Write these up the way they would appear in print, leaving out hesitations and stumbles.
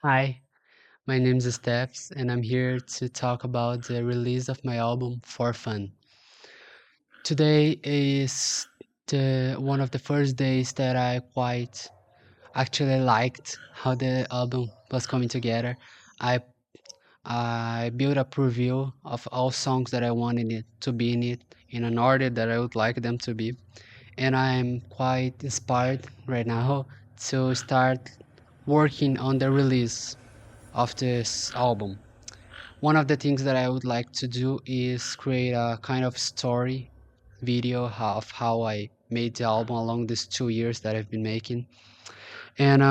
Hi, my name is Stephs, and I'm here to talk about the release of my album For Fun. Today is the one of the first days that I quite actually liked how the album was coming together. I I built a preview of all songs that I wanted it to be in it in an order that I would like them to be, and I'm quite inspired right now to start working on the release of this album. One of the things that I would like to do is create a kind of story video of how I made the album along these 2 years that I've been making. And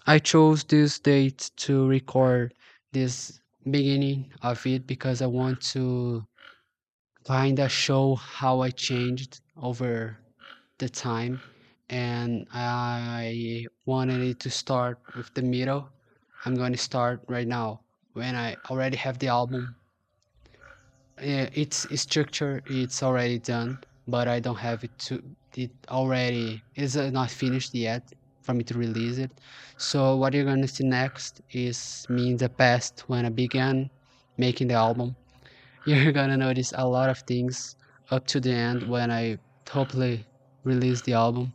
I chose this date to record this beginning of it because I want to kind of show how I changed over the time. And I wanted it to start with the middle. I'm going to start right now when I already have the album. Its structure it's already done, but I don't have it to it already is not finished yet for me to release it. So what you're gonna see next is me in the past when I began making the album. You're gonna notice a lot of things up to the end when I hopefully release the album.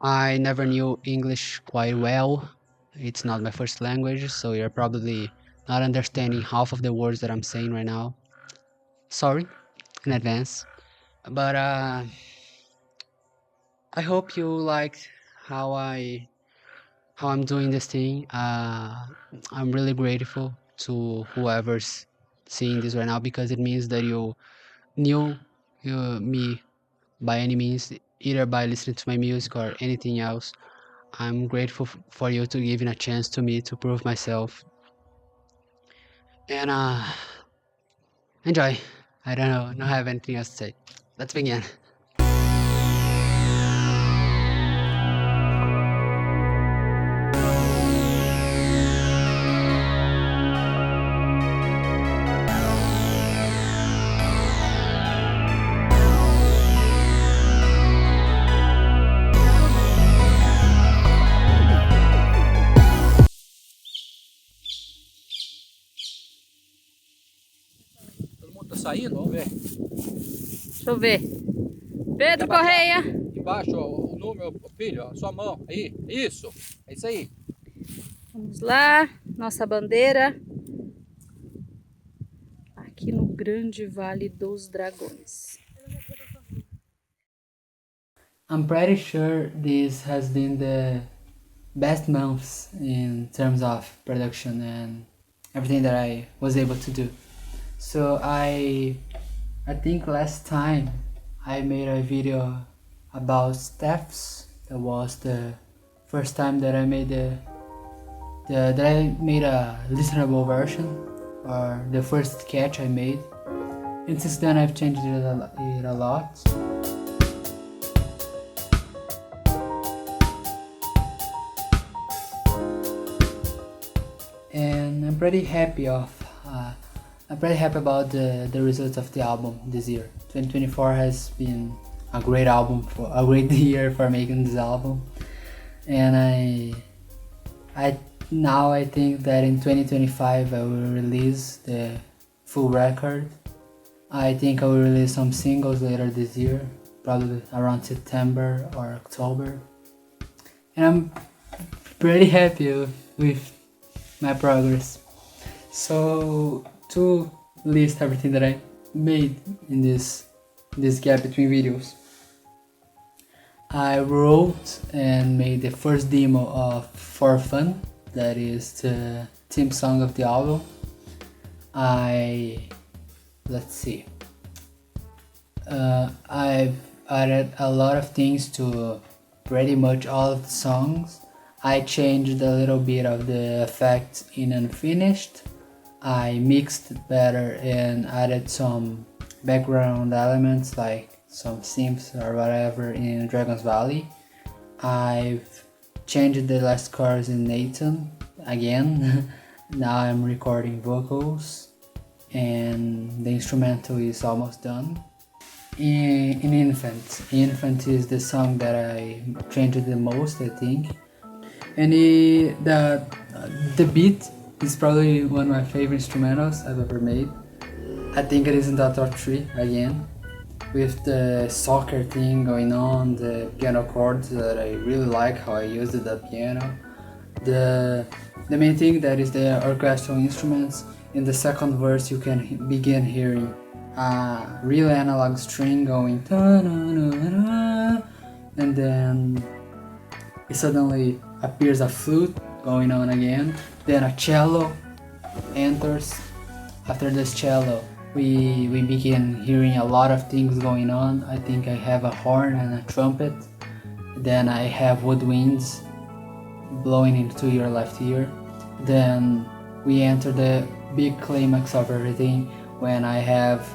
I never knew English quite well. It's not my first language, so you're probably not understanding half of the words that I'm saying right now. Sorry in advance. But I hope you liked how I'm doing this thing. I'm really grateful to whoever's seeing this right now because it means that you knew me by any means, either by listening to my music or anything else. I'm grateful for you to giving a chance to me to prove myself and enjoy. I don't have anything else to say. Let's begin. Todo mundo tá saindo? Vamos ver. Deixa eu ver. Pedro Correia. Embaixo, ó, o número, filho, ó, sua mão. Aí, isso. É isso aí. Vamos lá. Nossa bandeira. Aqui no Grande Vale dos Dragões. I'm pretty sure this has been the best months in terms of production and everything that I was able to do. So I think last time I made a video about Stephs. That was the first time that I made that I made a listenable version, or the first sketch I made. And since then I've changed it a lot. And I'm pretty happy about the results of the album this year. 2024 has been a great year for making this album, and I think that in 2025 I will release the full record. I think I will release some singles later this year, probably around September or October, and I'm pretty happy with my progress. So to list everything that I made in this gap between videos, I wrote and made the first demo of For Fun, that is the theme song of the album. I've added a lot of things to pretty much all of the songs. I changed a little bit of the effects in Unfinished. I mixed it better and added some background elements like some synths or whatever in Dragon's Valley. I've changed the last chorus in Nathan again. Now I'm recording vocals and the instrumental is almost done. In Infant is the song that I changed the most, I think. And the beat is probably one of my favorite instrumentals I've ever made. I think it is in the top 3 again, with the soccer thing going on, the piano chords that I really like how I used the piano. The main thing that is the orchestral instruments. In the second verse you can begin hearing a real analog string going ta-na-na-na, and then it suddenly appears a flute going on again, then a cello enters. After this cello we begin hearing a lot of things going on. I think I have a horn and a trumpet, then I have woodwinds blowing into your left ear. Then we enter the big climax of everything when I have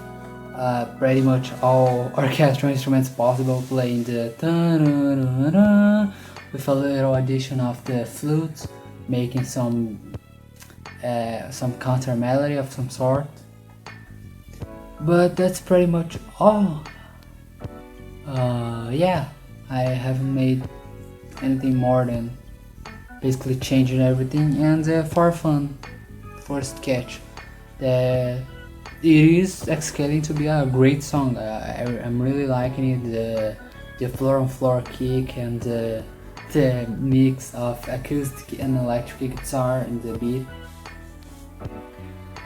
pretty much all orchestral instruments possible playing the ta-da-da-da, with a little addition of the flute, making some counter melody of some sort. But that's pretty much all. Yeah, I haven't made anything more than basically changing everything, and for fun, for sketch, it is escalating to be a great song. I'm really liking it. The floor on floor kick and the mix of acoustic and electric guitar in the beat.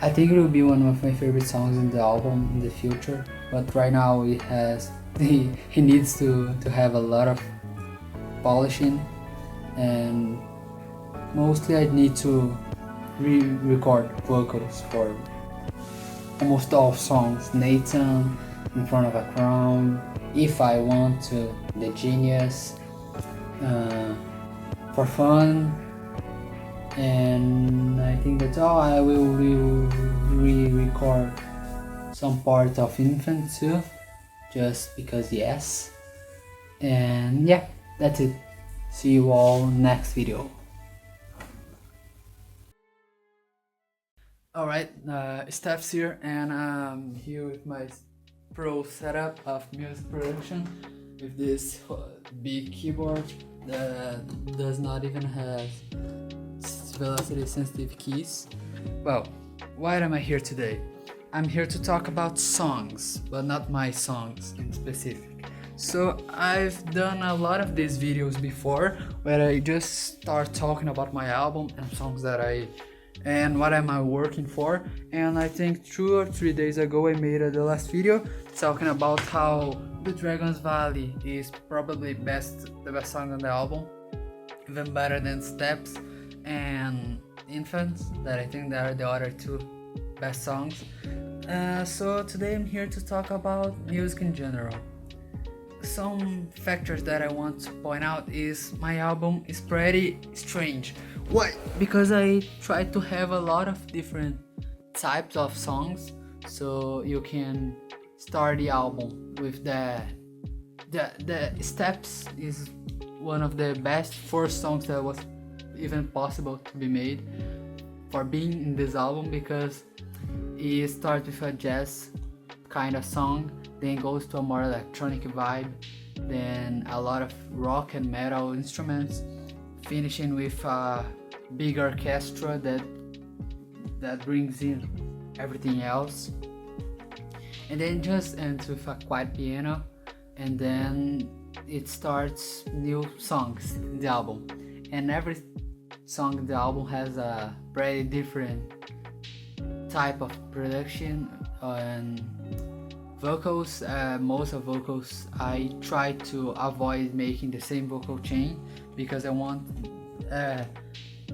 I think it will be one of my favorite songs in the album in the future, but right now it has he needs to have a lot of polishing, and mostly I need to re-record vocals for almost all songs. Nathan, In Front of a Crown, If I Want to, The Genius, For Fun, and I think that's all. I will re-record some parts of Infant too, just because yes. And yeah, that's it. See you all next video. Alright, Stephs here, and I'm here with my pro setup of music production with this big keyboard that does not even have velocity sensitive keys. Well, why am I here today? I'm here to talk about songs, but not my songs in specific. So I've done a lot of these videos before where I just start talking about my album and songs that and what am I working for. And I think 2 or 3 days ago I made the last video talking about how The Dragon's Valley is probably the best song on the album, even better than Steps and Infants, that I think they are the other 2 best songs. So today I'm here to talk about music in general. Some factors that I want to point out is my album is pretty strange. Why? Because I try to have a lot of different types of songs, so you can start the album with the Steps is one of the best first songs that was even possible to be made for being in this album, because it starts with a jazz kind of song, then goes to a more electronic vibe, then a lot of rock and metal instruments, finishing with a big orchestra that brings in everything else, and then just ends with a quiet piano, and then it starts new songs in the album. And every song in the album has a pretty different type of production and vocals. Most of vocals I try to avoid making the same vocal chain, because I want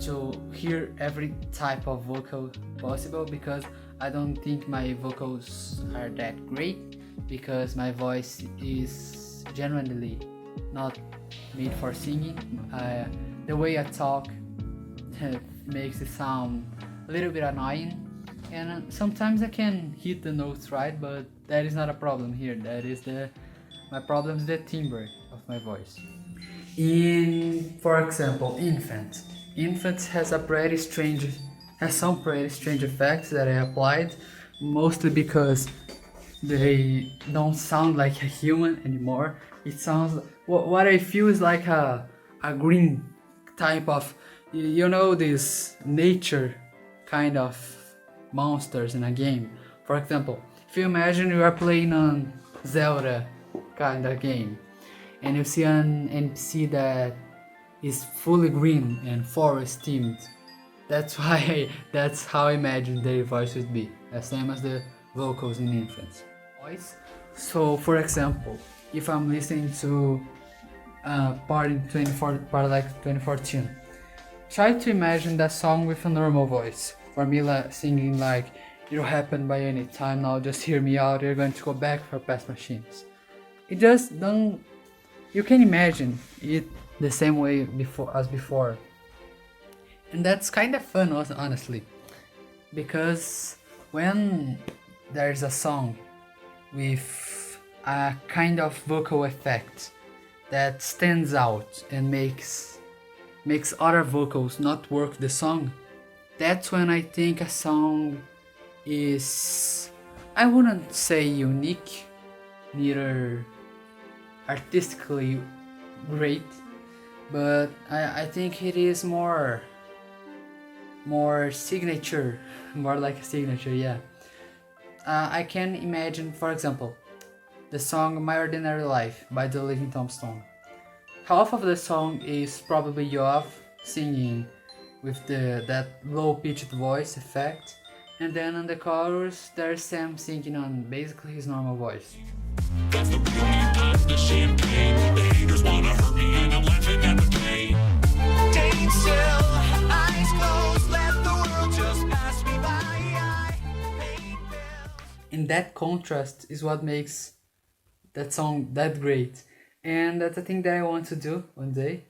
to hear every type of vocal possible, because I don't think my vocals are that great, because my voice is genuinely not made for singing. The way I talk makes it sound a little bit annoying, and sometimes I can hit the notes right, but that is not a problem here. That is my problem is the timbre of my voice. For example, Infant has some pretty strange effects that I applied, mostly because they don't sound like a human anymore. It sounds, what I feel is like a green type of, you know, this nature kind of monsters in a game. For example, if you imagine you are playing on Zelda kind of game, and you see an NPC that is fully green and forest themed, that's why that's how I imagine their voice would be, the same as the vocals in infants. Voice. So, for example, if I'm listening to part like 2014, try to imagine that song with a normal voice. For me, like, singing like "It'll happen by any time now, just hear me out. You're going to go back for past machines." It just don't. You can imagine it the same way before, and that's kind of fun, honestly, because when there's a song with a kind of vocal effect that stands out and makes other vocals not work the song, that's when I think a song is, I wouldn't say unique, neither artistically great, but I think it is more signature, more like a signature, yeah. I can imagine, for example, the song My Ordinary Life by the Living Tombstone. Half of the song is probably Yoav singing with that low-pitched voice effect, and then on the chorus there's Sam singing on basically his normal voice. That's the real me, pop the champagne. The haters wanna hurt me and I'm laughing at the pain. Staying still, eyes closed, let the world just pass me by. And that contrast is what makes that song that great. And that's a thing that I want to do one day.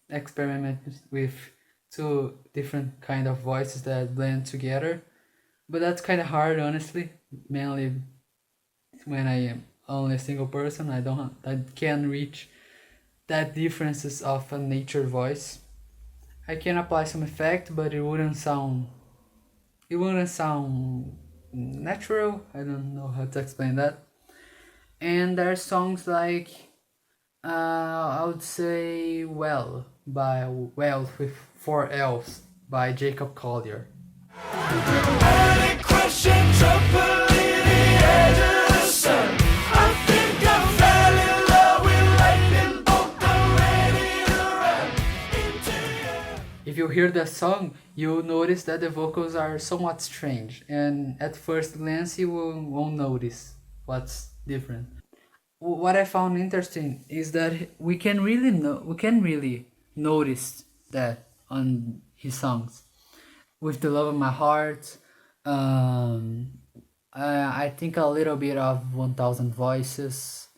Experiment with two different kind of voices that blend together. But that's kind of hard, honestly. Mainly when I am only a single person, I can't reach that differences of a nature voice. I can apply some effect, but it wouldn't sound natural. I don't know how to explain that. And there are songs like I would say Well with 4 L's by Jacob Collier. If you hear the song, you'll notice that the vocals are somewhat strange, and at first glance you won't notice what's different. What I found interesting is that we can really notice that on his songs. With The Love of My Heart, I think a little bit of 1000 Voices.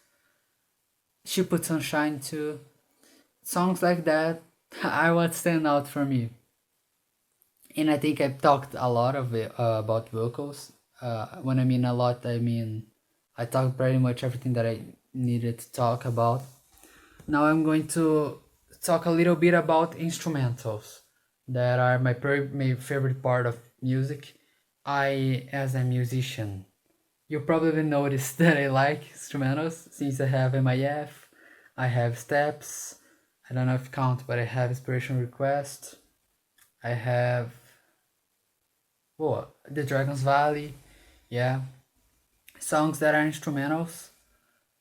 She Put Sunshine too. Songs like that are what stand out for me. And I think I've talked a lot of it, about vocals. When I mean a lot, I mean I talked pretty much everything that I needed to talk about. Now I'm going to talk a little bit about instrumentals that are my favorite part of music. As a musician, you probably noticed that I like instrumentals since I have MIF, I have Steps, I don't know if count, but I have Inspiration Request, I have The Dragon's Valley, yeah, songs that are instrumentals,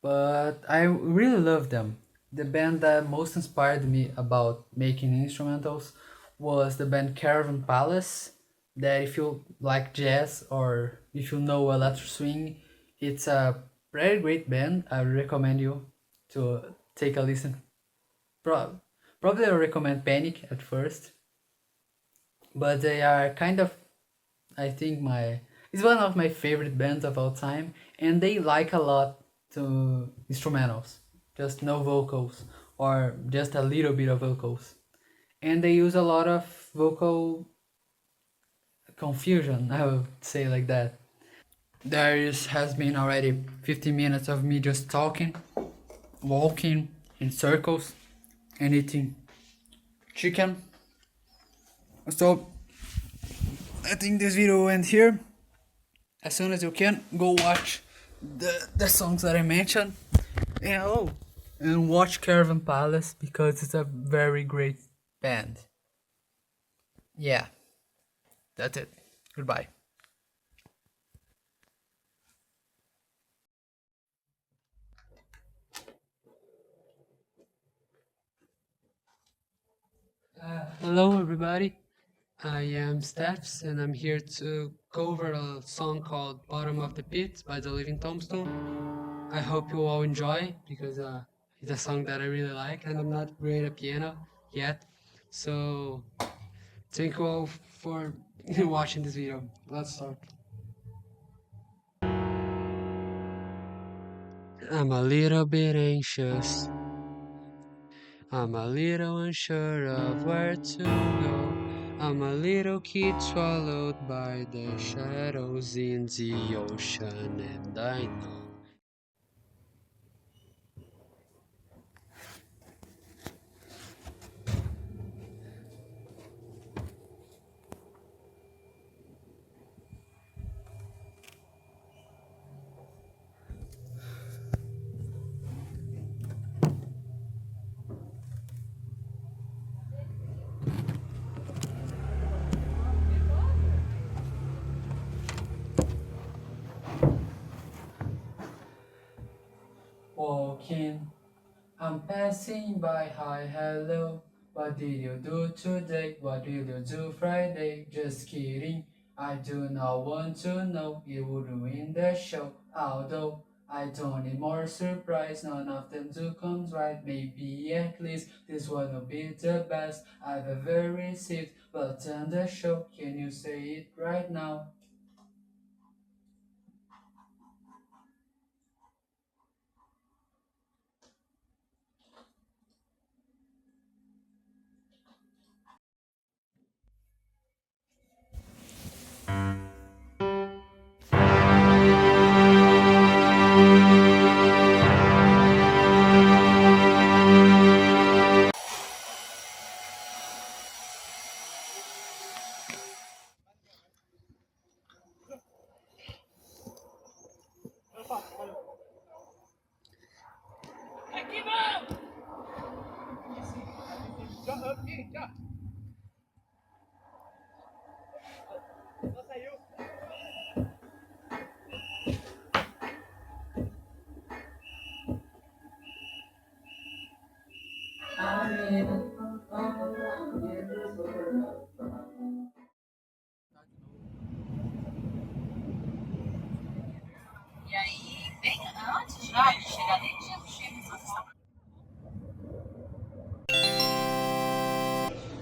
but I really love them. The band that most inspired me about making instrumentals was the band Caravan Palace, that if you like jazz or if you know electro swing, it's a very great band. I recommend you to take a listen. Probably I recommend Panic at first, but they are kind of, I think it's one of my favorite bands of all time, and they like a lot to instrumentals, just no vocals or just a little bit of vocals, and they use a lot of vocal confusion, I would say, like that. Has been already 15 minutes of me just talking, walking in circles, and eating chicken. So I think this video will end here. As soon as you can, go watch the songs that I mentioned, and watch Caravan Palace because it's a very great band. Yeah, that's it. Goodbye. Hello, everybody. I am Stephs, and I'm here to cover a song called Bottom of the Pit by the Living Tombstone. I hope you all enjoy because it's a song that I really like, and I'm not great at piano yet. So, thank you all for watching this video. Let's start. I'm a little bit anxious. I'm a little unsure of where to go. I'm a little kid swallowed by the shadows in the ocean, and I know. Walking, I'm passing by. Hi, hello. What did you do today? What will you do Friday? Just kidding. I do not want to know. It would ruin the show. Although I don't need more surprise. None of them do comes right. Maybe at least this one will be the best I've ever received. But on the show, can you say it right now?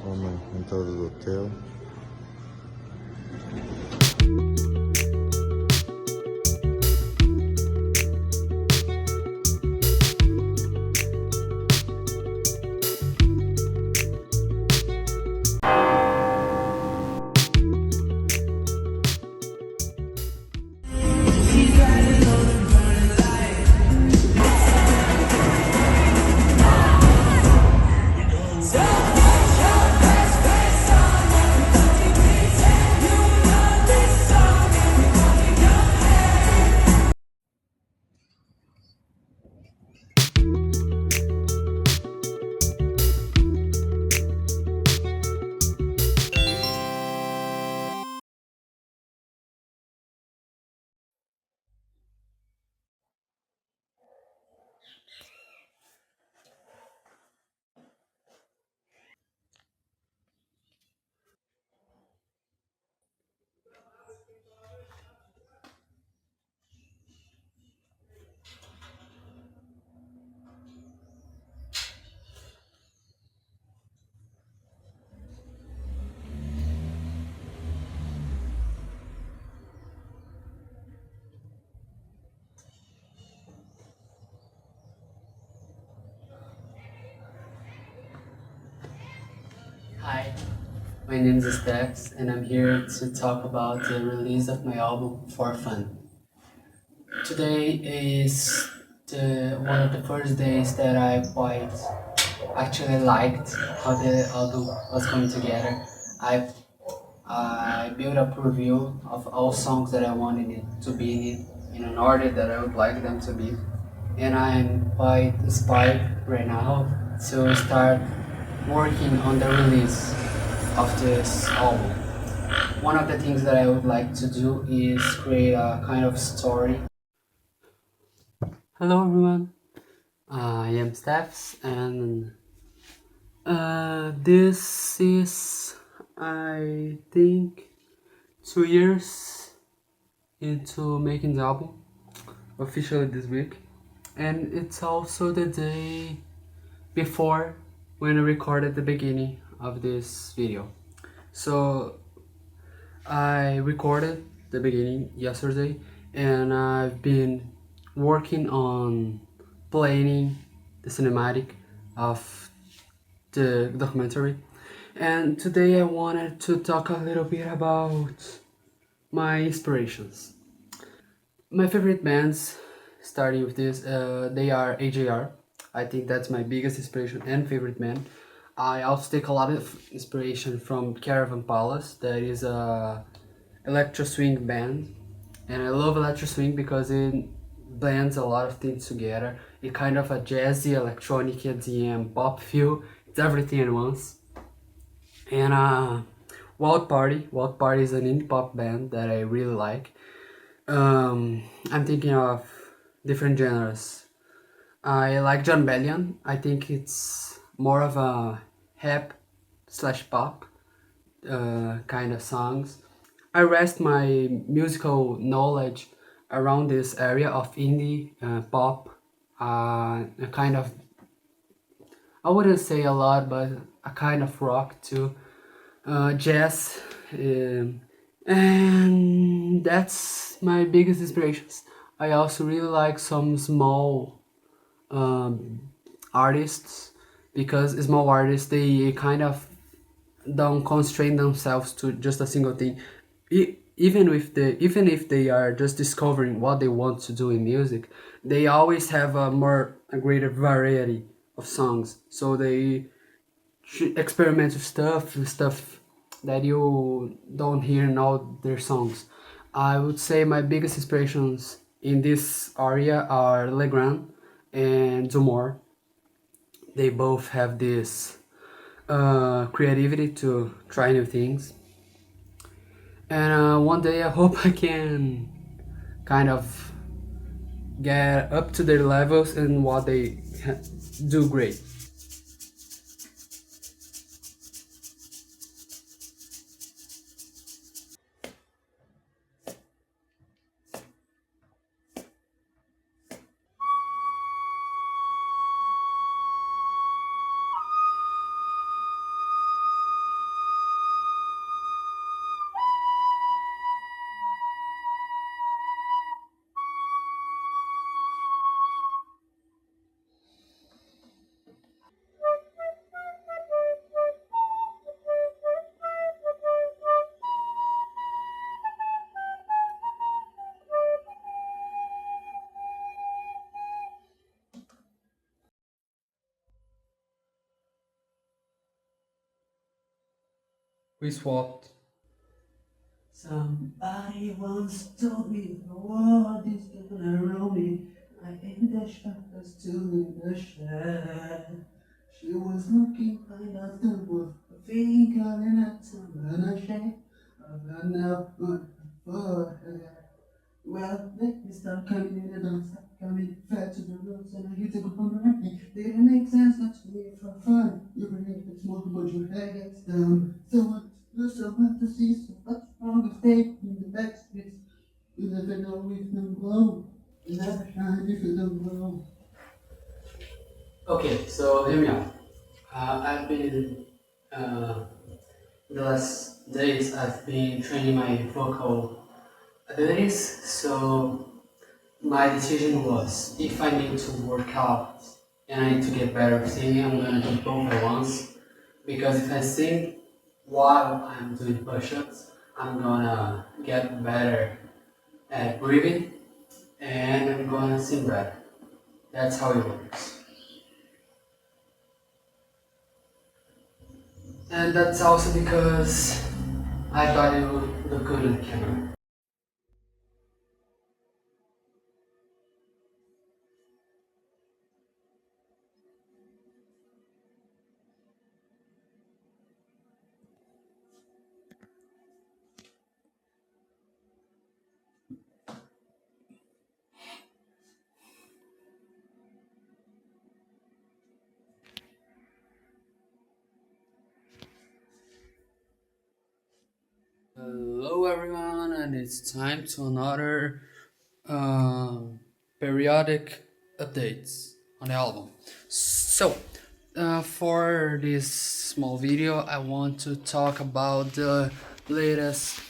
Homem em todo do hotel. Hi, my name is Stephs, and I'm here to talk about the release of my album For Fun. Today is one of the first days that I quite actually liked how the album was going together. I I built up a review of all songs that I wanted it to be in an order that I would like them to be, and I'm quite inspired right now to start working on the release of this album. One of the things that I would like to do is create a kind of story. Hello everyone, I am Stephs, and this is, I think, 2 years into making the album, officially this week. And it's also the day before when I recorded the beginning of this video. So I recorded the beginning yesterday, and I've been working on planning the cinematic of the documentary. And today I wanted to talk a little bit about my inspirations. My favorite bands, starting with this, they are AJR. I think that's my biggest inspiration and favorite band. I also take a lot of inspiration from Caravan Palace, that is a electro swing band, and I love electro swing because it blends a lot of things together. It kind of a jazzy, electronic, EDM, pop feel. It's everything at once. And Wild Party is an indie pop band that I really like. I'm thinking of different genres. I like John Bellion. I think it's more of a hip slash pop kind of songs. I rest my musical knowledge around this area of indie pop, a kind of, I wouldn't say a lot, but a kind of rock too, jazz, and that's my biggest inspirations. I also really like some small artists, because small artists, they kind of don't constrain themselves to just a single thing. Even if they are just discovering what they want to do in music, they always have a greater variety of songs. So they experiment with stuff that you don't hear in all their songs. I would say my biggest inspirations in this area are Legrand and Zumor. They both have this creativity to try new things. And one day I hope I can kind of get up to their levels and what they do great. We swapped. Somebody once told me the world is gonna roll me. I ain't the sharpest tool in the shed. She was looking kind of stupid, a finger in a tongue and a shake of an output for her. Well, let me start coming in and don't stop coming fat to the roots, and I hit the ground running. Didn't make sense not to me for fun. You bring it smoke, but your head gets down. So much to do, so much to see, so much wrong to stay in the back streets. You never know if you glow. You never shine if you don't glow. Okay, so hear me out. I've been uh, the last days I've been training my vocal abilities, so my decision was, if I need to work out and I need to get better at singing, I'm gonna do both at once. Because if I sing while I'm doing push-ups, I'm gonna get better at breathing and I'm gonna sing better. That's how it works. And that's also because I thought it would look good on the camera. Hello everyone, and it's time to another um, periodic updates on the album. So, for this small video, I want to talk about the latest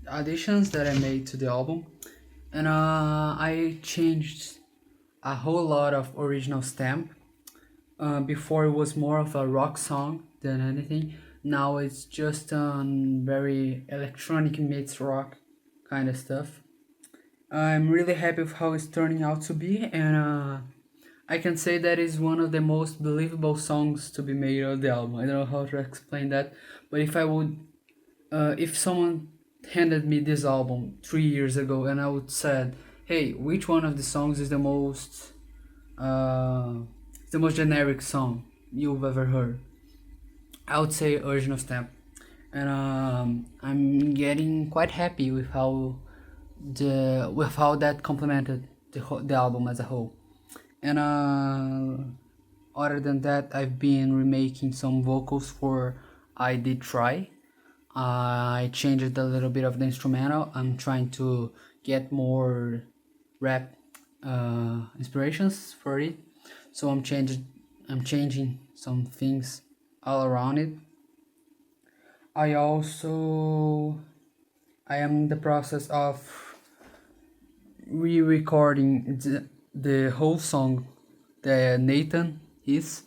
additions that I made to the album, and I changed a whole lot of original stamp. Before it was more of a rock song than anything. Now it's just very electronic meets rock kind of stuff. I'm really happy with how it's turning out to be, and I can say that is one of the most believable songs to be made on the album. I don't know how to explain that, but if someone handed me this album 3 years ago and I would said, "Hey, which one of the songs is uh, the most generic song you've ever heard?" I would say Original Stamp, and I'm getting quite happy with how that complemented the album as a whole. And other than that, I've been remaking some vocals for "I Did Try." I changed a little bit of the instrumental. I'm trying to get more rap inspirations for it, so I'm changing some things all around it. I am in the process of re-recording the whole song that Nathan is.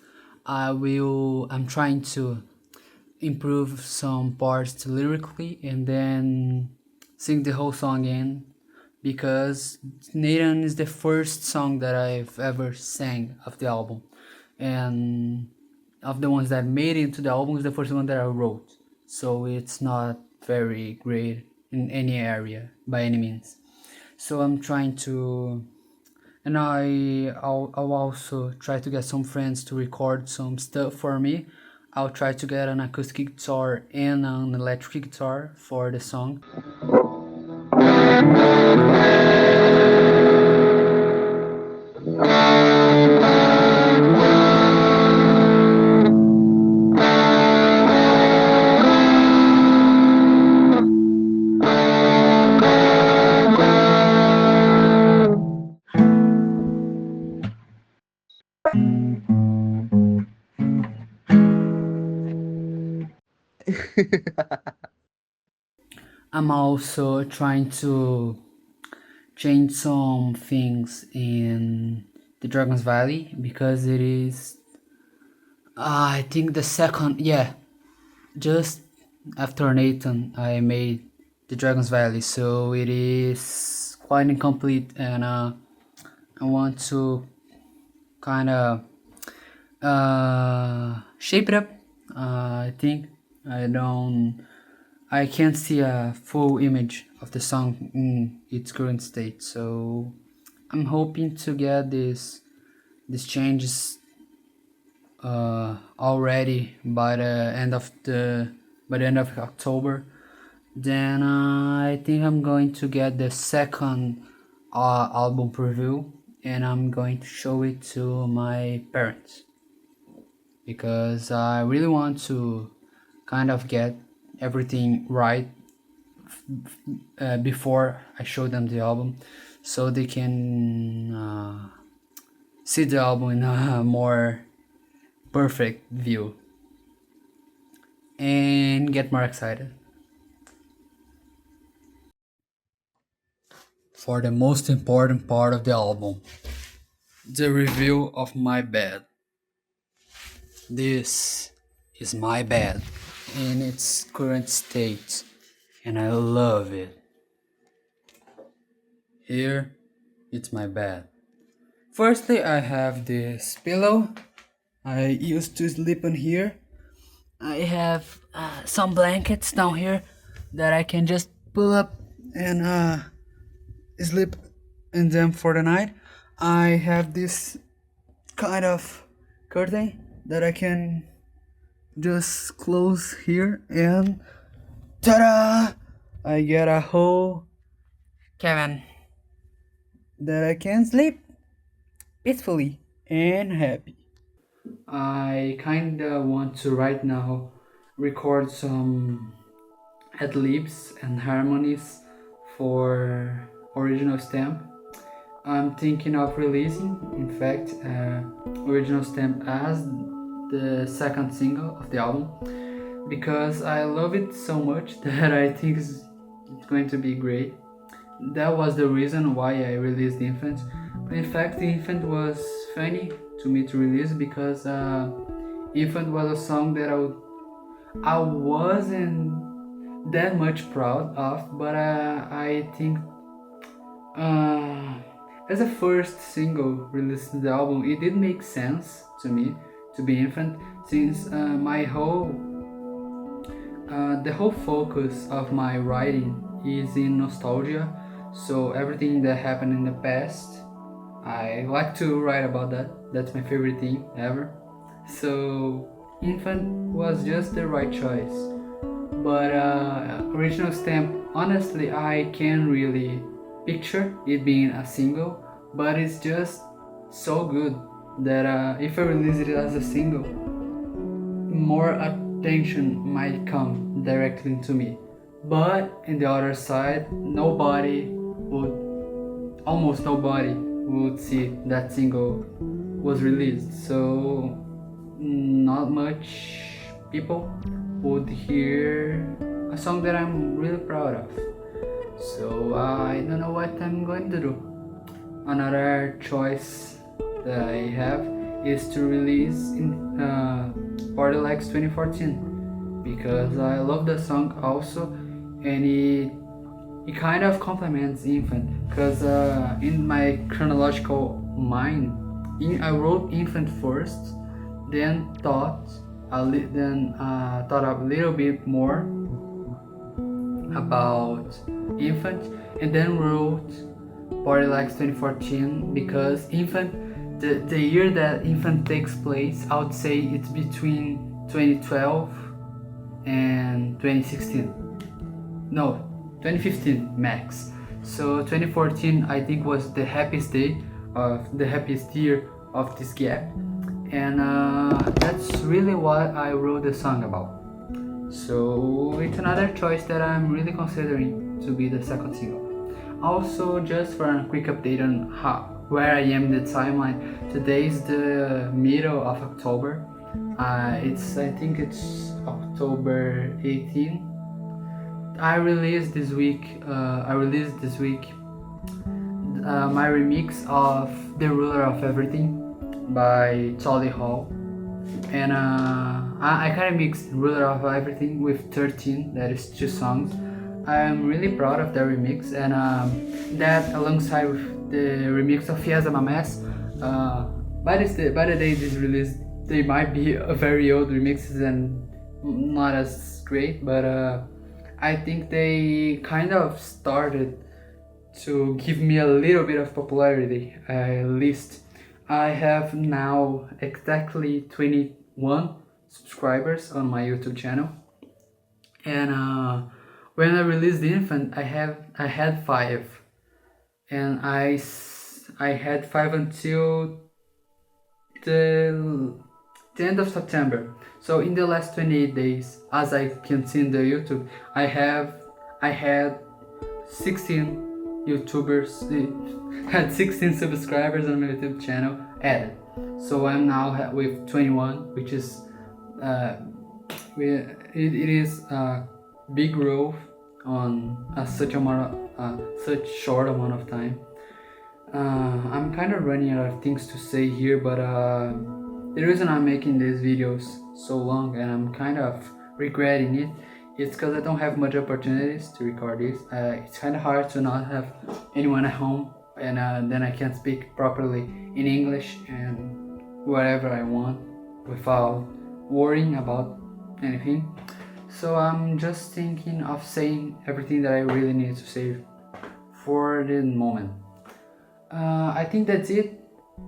I'm trying to improve some parts lyrically and then sing the whole song again, because Nathan is the first song that I've ever sang of the album, and of the ones that made it into the album is the first one that I wrote. So it's not very great in any area by any means. So I'm trying to, and I'll also try to get some friends to record some stuff for me. I'll try to get an acoustic guitar and an electric guitar for the song. I'm also trying to change some things in the Dragon's Valley, because it is, I think the second, yeah, just after Nathan, I made the Dragon's Valley, so it is quite incomplete, and I want to kind of shape it up. I think I can't see a full image of the song in its current state, so I'm hoping to get these changes already by the end of October. Then I think I'm going to get the second album preview, and I'm going to show it to my parents, because I really want to kind of get everything right before I show them the album, so they can see the album in a more perfect view and get more excited. For the most important part of the album, the review of my bed. This is my bed in its current state, and I love it. Here, it's my bed. Firstly, I have this pillow. I used to sleep on here. I have some blankets down here that I can just pull up and sleep in them for the night. I have this kind of curtain that I can just close here, and ta-da! I get a whole cabin that I can sleep peacefully and happy. I kinda want to right now record some ad-libs and harmonies for original stamp. I'm thinking of releasing, in fact, original stamp as the second single of the album because I love it so much that I think it's going to be great. That was the reason why I released Infant. But in fact, Infant was funny to me to release because Infant was a song that I wasn't that much proud of, but I think uh, as a first single released in the album, it did make sense to me to be Infant since the whole focus of my writing is in nostalgia. So everything that happened in the past, I like to write about that. That's my favorite thing ever. So Infant was just the right choice. But original stamp, honestly, I can't really picture it being a single, but it's just so good that if I release it as a single, more attention might come directly to me. But in the other side, almost nobody would see that single was released. So not much people would hear a song that I'm really proud of. So I don't know what I'm going to do. Another choice that I have is to release in Party Likes 2014 because I love the song also, and it kind of complements Infant because in my chronological mind, I wrote Infant first, then thought a little bit more about Infant, and then wrote Party Likes 2014 because Infant, the year that Infant takes place, I would say it's between 2012 and 2016. No, 2015 max. So 2014 I think was the happiest year of this gap, and that's really what I wrote the song about. So it's another choice that I'm really considering to be the second single. Also, just for a quick update on where I am in the timeline. Today is the middle of October. I think it's October 18. I released this week my remix of The Ruler of Everything by Tolly Hall, and I kind of mixed Ruler of Everything with 13, that is 2 songs. I'm really proud of that remix, and that alongside with the remix of Fiesta Mames. By the day this released, they might be a very old remixes and not as great, but I think they kind of started to give me a little bit of popularity. At least I have now exactly 21 subscribers on my YouTube channel, and when I released the Infant, I had 5, and I had 5 until the end of September. So in the last 28 days, as I can see in the YouTube, I had 16 YouTubers had 16 subscribers on my YouTube channel added. So I'm now with 21, which is it is a big growth on such short amount of time. I'm kind of running out of things to say here, but the reason I'm making these videos so long and I'm kind of regretting it, it's because I don't have much opportunities to record this. It's kind of hard to not have anyone at home, and then I can speak properly in English and whatever I want without worrying about anything. So I'm just thinking of saying everything that I really need to say for the moment. I think that's it.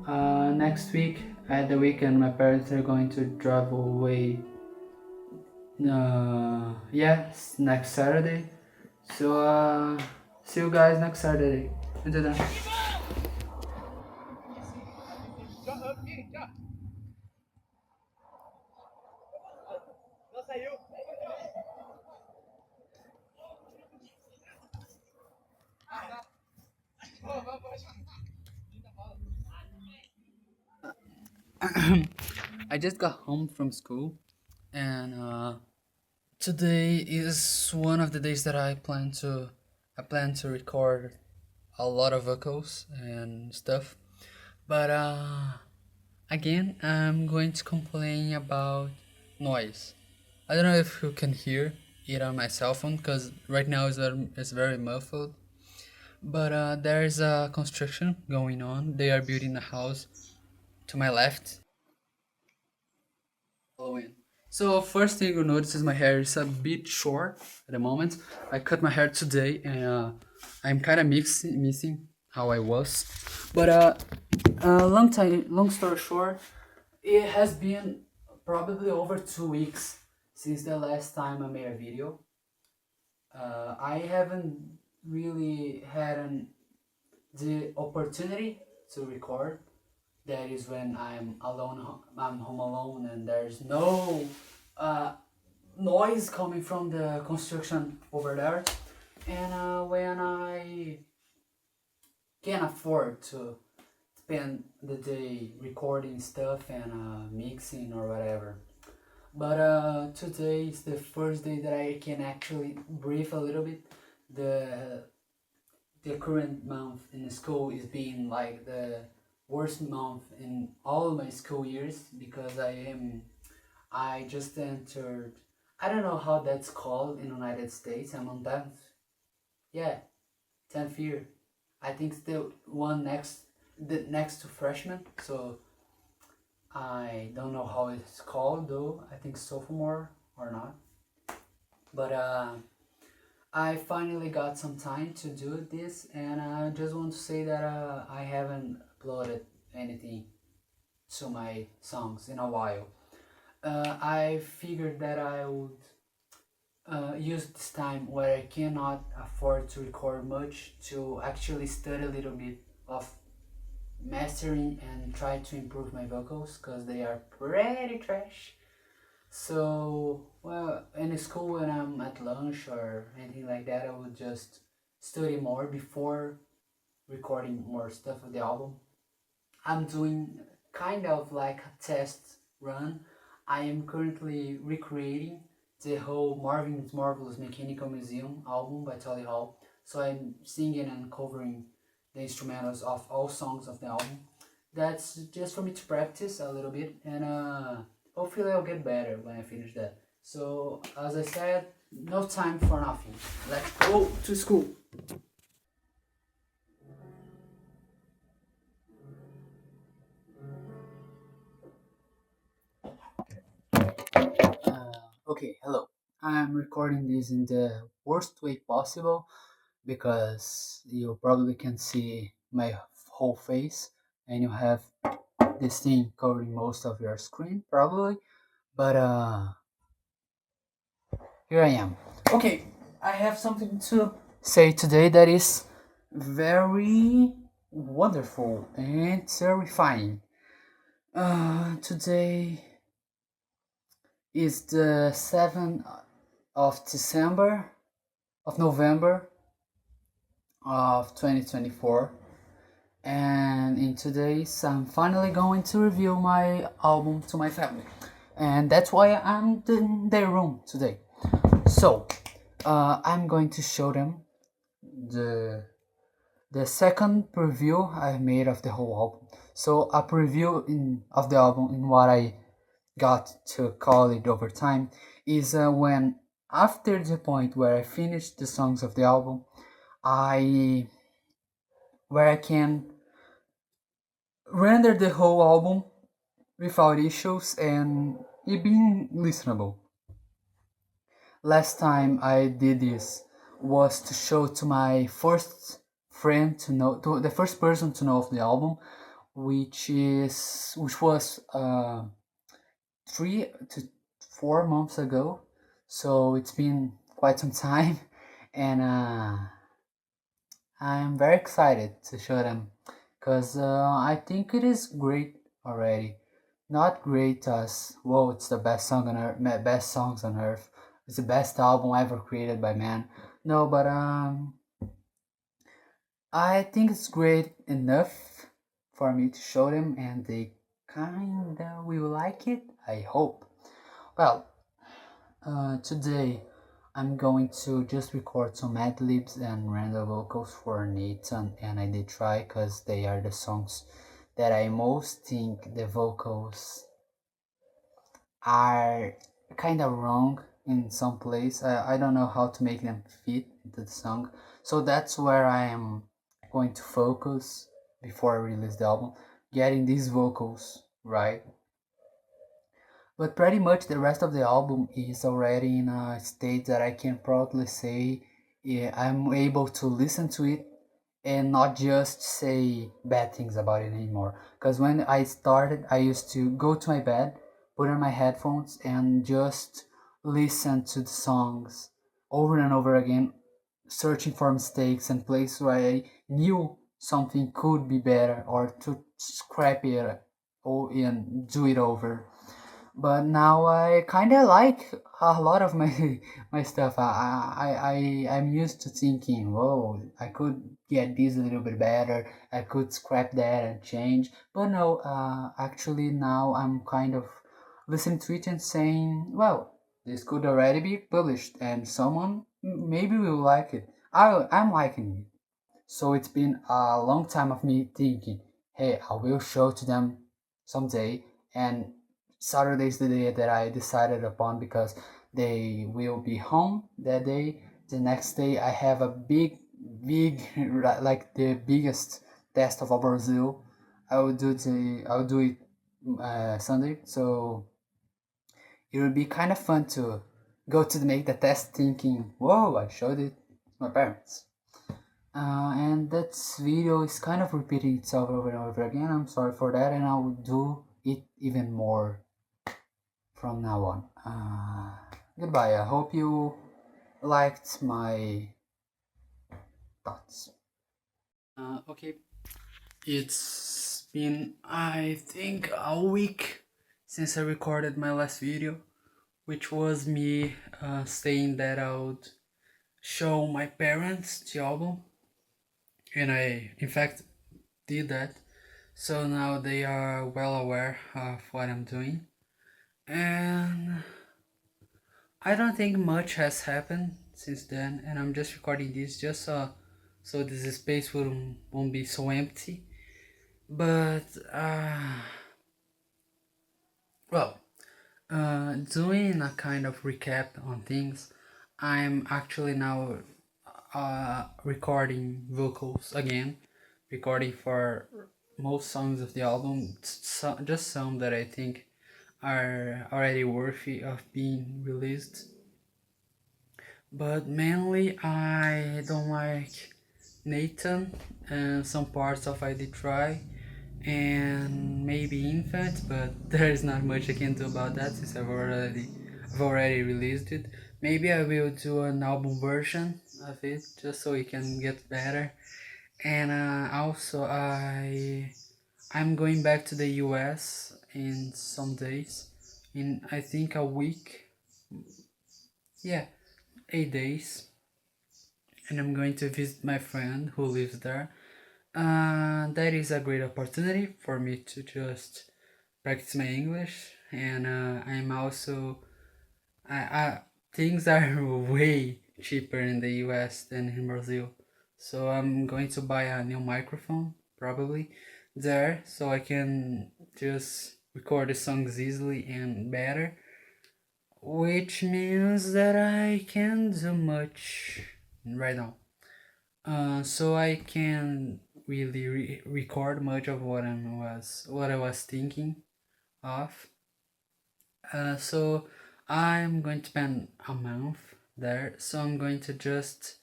Next week at the weekend, my parents are going to drive away. Yes, next Saturday. So see you guys next Saturday. Until then. I just got home from school, and today is one of the days that I plan to record a lot of vocals and stuff. But again, I'm going to complain about noise. I don't know if you can hear it on my cell phone because right now it's very muffled. But there's a construction going on. They are building a house to my left. Halloween. So first thing you'll notice is my hair is a bit short at the moment. I cut my hair today, and I'm kind of missing how I was. But long story short, it has been probably over 2 weeks since the last time I made a video. I haven't really had the opportunity to record. That is when I'm alone. I'm home alone, and there's no noise coming from the construction over there. And when I can afford to spend the day recording stuff and mixing or whatever. But today is the first day that I can actually breathe a little bit. The current month in the school is being like the worst month in all my school years because I just entered. I don't know how that's called in the United States. I'm on 10th. Yeah, 10th year. I think it's the next to freshman. So I don't know how it's called though. I think sophomore or not. But I finally got some time to do this, and I just want to say that I haven't uploaded anything to my songs in a while. I figured that I would use this time where I cannot afford to record much to actually study a little bit of mastering and try to improve my vocals because they are pretty trash. So, well, in school when I'm at lunch or anything like that, I would just study more before recording more stuff of the album. I'm doing kind of like a test run. I am currently recreating the whole Marvin's Marvelous Mechanical Museum album by Tolly Hall. So I'm singing and covering the instrumentals of all songs of the album. That's just for me to practice a little bit, and hopefully I'll get better when I finish that. So as I said, no time for nothing. Let's go to school. Okay, hello. I'm recording this in the worst way possible because you probably can see my whole face and you have this thing covering most of your screen probably. But here I am. Okay, I have something to say today that is very wonderful and terrifying. Today is the 7th of December, of November of 2024. And in today's, I'm finally going to review my album to my family. And that's why I'm in their room today. So, I'm going to show them the second preview I made of the whole album. So a preview of the album in what I got to call it over time is when after the point where I finished the songs of the album, where I can render the whole album without issues and it being listenable. Last time I did this was to show to my first friend to the first person to know of the album, which was 3 to 4 months ago. So it's been quite some time, and I'm very excited to show them because I think it is great already. Not great as whoa, it's the best song on earth, best songs on earth. It's the best album ever created by man. No, but I think it's great enough for me to show them and they kinda will like it, I hope. Well, today I'm going to just record some ad libs and random vocals for Nathan and I did try because they are the songs that I most think the vocals are kind of wrong in some place. I don't know how to make them fit into the song. So that's where I am going to focus before I release the album, getting these vocals right. But pretty much the rest of the album is already in a state that I can proudly say, yeah, I'm able to listen to it and not just say bad things about it anymore. Because when I started, I used to go to my bed, put on my headphones, and just listen to the songs over and over again, searching for mistakes and places where I knew something could be better or to scrap it or and do it over. But now I kind of like a lot of my my stuff. I'm used to thinking, whoa, I could get this a little bit better. I could scrap that and change. But no, actually now I'm kind of listening to it and saying, well, this could already be published and someone maybe will like it. I'm liking it. So it's been a long time of me thinking, hey, I will show to them someday. And Saturday is the day that I decided upon because they will be home that day. The next day I have a big, like the biggest test of Brazil. I'll do it Sunday. So it will be kind of fun to go to make the test thinking, whoa, I showed it to my parents. And that video is kind of repeating itself over and over again. I'm sorry for that, and I will do it even more from now on. Goodbye. I hope you liked my thoughts. Okay, it's been, I think, a week since I recorded my last video, which was me saying that I would show my parents the album, and I, in fact, did that. So now they are well aware of what I'm doing. And I don't think much has happened since then, and I'm just recording this just so this space won't be so empty. But well, doing a kind of recap on things, I'm actually now recording vocals again, recording for most songs of the album, just some that I think are already worthy of being released. But mainly, I don't like Nathan and some parts of I Did Try and maybe Infant, but there is not much I can do about that since I've already released it. Maybe I will do an album version of it just so it can get better. And also I'm going back to the US in some days, in I think a week. Yeah, 8 days, and I'm going to visit my friend who lives there. That is a great opportunity for me to just practice my English, and I'm also things are way cheaper in the US than in Brazil, so I'm going to buy a new microphone probably there, so I can just record the songs easily and better, which means that I can do much right now. So I can really record much of what I was thinking of. So I'm going to spend a month there. So I'm going to just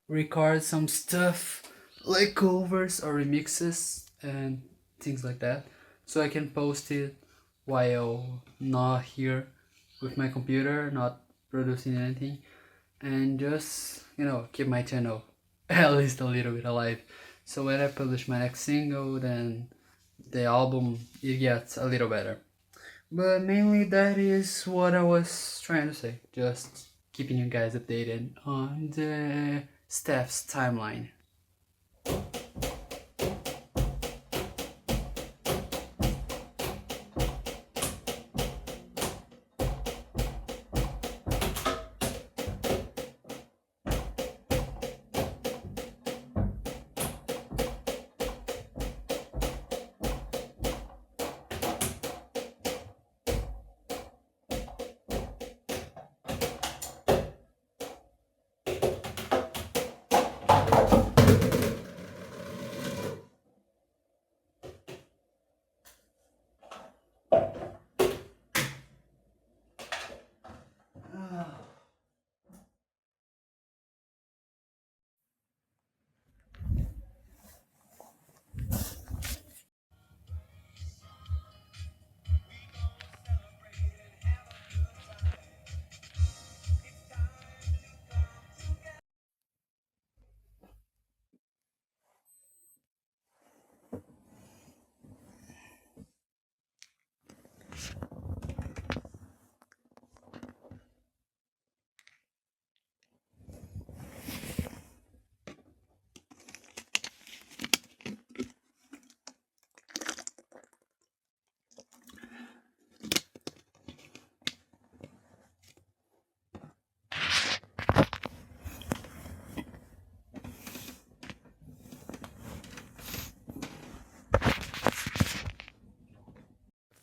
record some stuff like covers or remixes and things like that, so I can post it while not here with my computer, not producing anything, and just keep my channel at least a little bit alive. So when I publish my next single, then the album it gets a little better. But mainly that is what I was trying to say. Just keeping you guys updated on the Steph's timeline.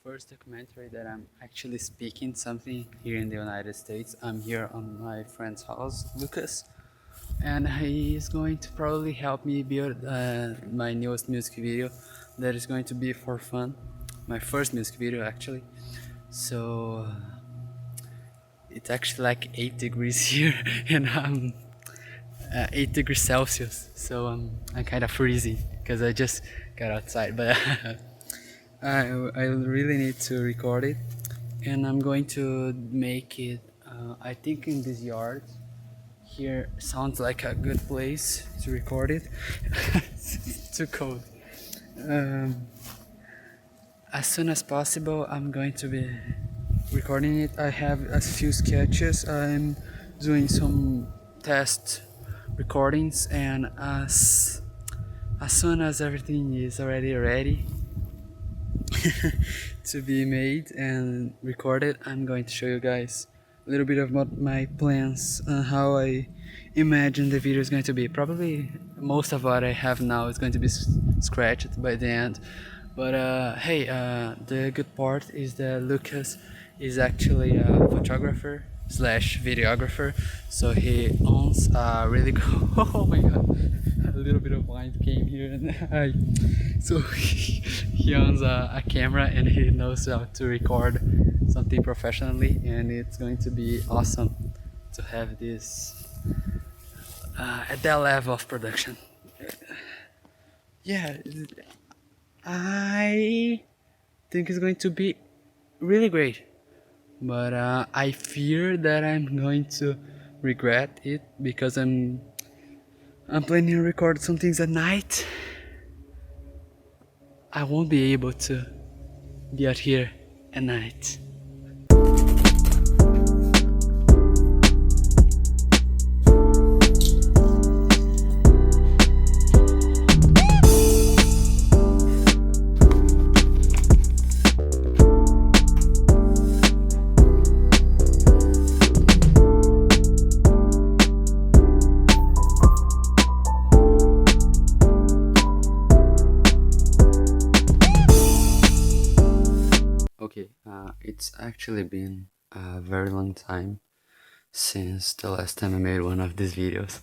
first documentary that I'm actually speaking something here in the United States. I'm here on my friend's house, Lucas, and he is going to probably help me build my newest music video that is going to be for fun. My first music video, actually. So it's actually like 8 degrees here, and I'm 8 degrees Celsius, so I'm kind of freezing because I just got outside. But I really need to record it, and I'm going to make it. I think in this yard here sounds like a good place to record it. It's too cold. Um, as soon as possible, I'm going to be recording it. I have a few sketches. I'm doing some test recordings, and as soon as everything is already ready to be made and recorded, I'm going to show you guys a little bit about my plans and how I imagine the video is going to be. Probably most of what I have now is going to be scratched by the end, but hey, the good part is that Lucas is actually a photographer slash videographer, so he owns a really good oh my god, a little bit of wine came here, and so he owns a camera and he knows how to record something professionally, and it's going to be awesome to have this at that level of production. Yeah, I think it's going to be really great, but I fear that I'm going to regret it because I'm planning to record some things at night. I won't be able to be out here at night. Okay, it's actually been a very long time since the last time I made one of these videos,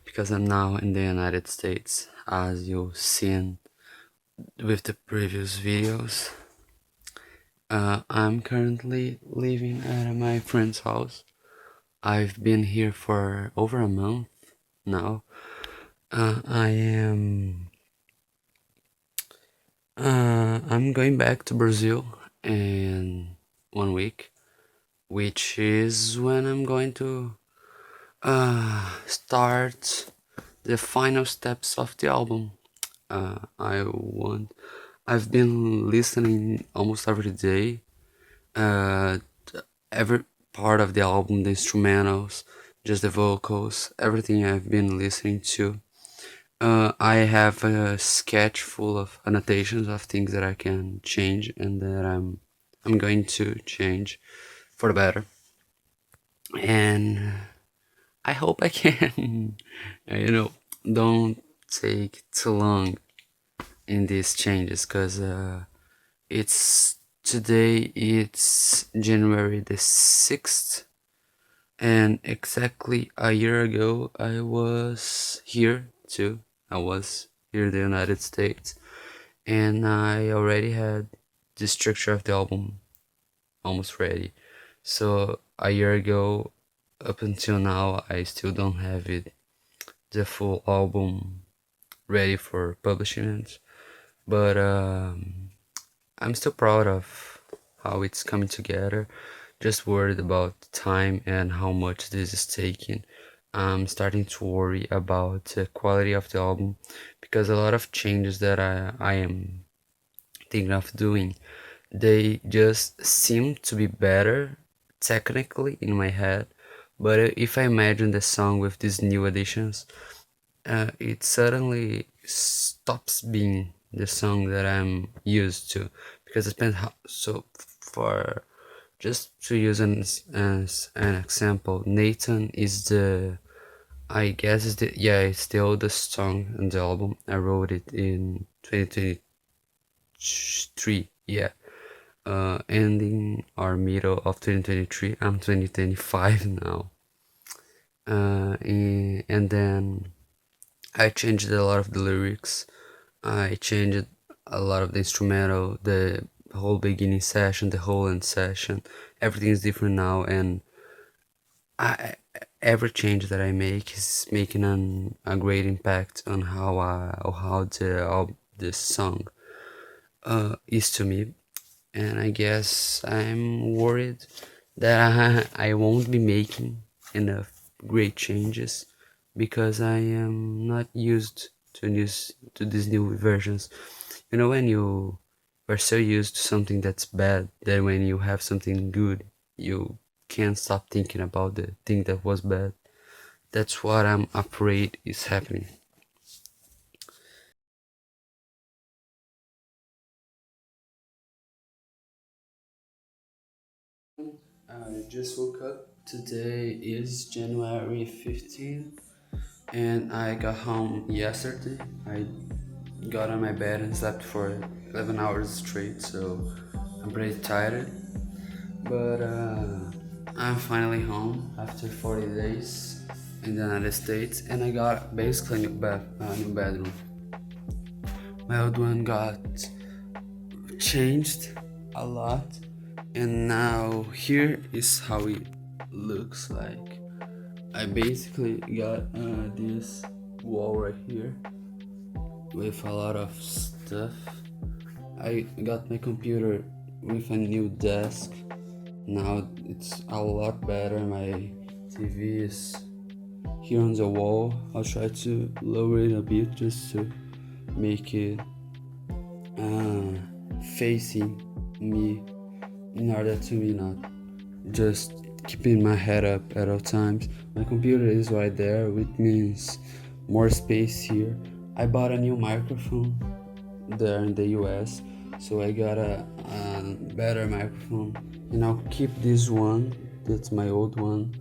because I'm now in the United States, as you've seen with the previous videos. I'm currently living at my friend's house. I've been here for over a month now. I'm going back to Brazil in 1 week, which is when I'm going to start the final steps of the album. I've been listening almost every day, every part of the album, the instrumentals, just the vocals, everything I've been listening to. I have a sketch full of annotations of things that I can change and that I'm going to change for the better. And I hope I can, don't take too long in these changes, because it's January the 6th, and exactly a year ago I was here too. I was here in the United States, and I already had the structure of the album almost ready. So a year ago up until now, I still don't have the full album ready for publishing, but I'm still proud of how it's coming together. Just worried about time and how much this is taking. I'm starting to worry about the quality of the album, because a lot of changes that I am thinking of doing, they just seem to be better technically in my head, but if I imagine the song with these new additions, it suddenly stops being the song that I'm used to, because I spent so for just to use as an example, Nathan is I guess it's the oldest song in the album. I wrote it in 2023, yeah. ending or middle of 2023. I'm 2025 now. And then I changed a lot of the lyrics. I changed a lot of the instrumental, the whole beginning session, the whole end session. Everything is different now, and I every change that I make is making a great impact on how the song is to me. And I guess I'm worried that I won't be making enough great changes because I am not used to these new versions. You know, when you are so used to something that's bad that when you have something good, you can't stop thinking about the thing that was bad. That's what I'm afraid is happening. I just woke up. Today is January 15th, and I got home yesterday. I got on my bed and slept for 11 hours straight, so I'm pretty tired. But I'm finally home after 40 days in the United States, and I got basically a new bedroom. My old one got changed a lot, and now here is how it looks like. I basically got this wall right here with a lot of stuff. I got my computer with a new desk. Now it's a lot better. My TV is here on the wall. I'll try to lower it a bit just to make it uh, facing me in order to be not just keeping my head up at all times. My computer is right there, which means more space here. I bought a new microphone there in the US, so I got a better microphone, and I'll keep this one, that's my old one,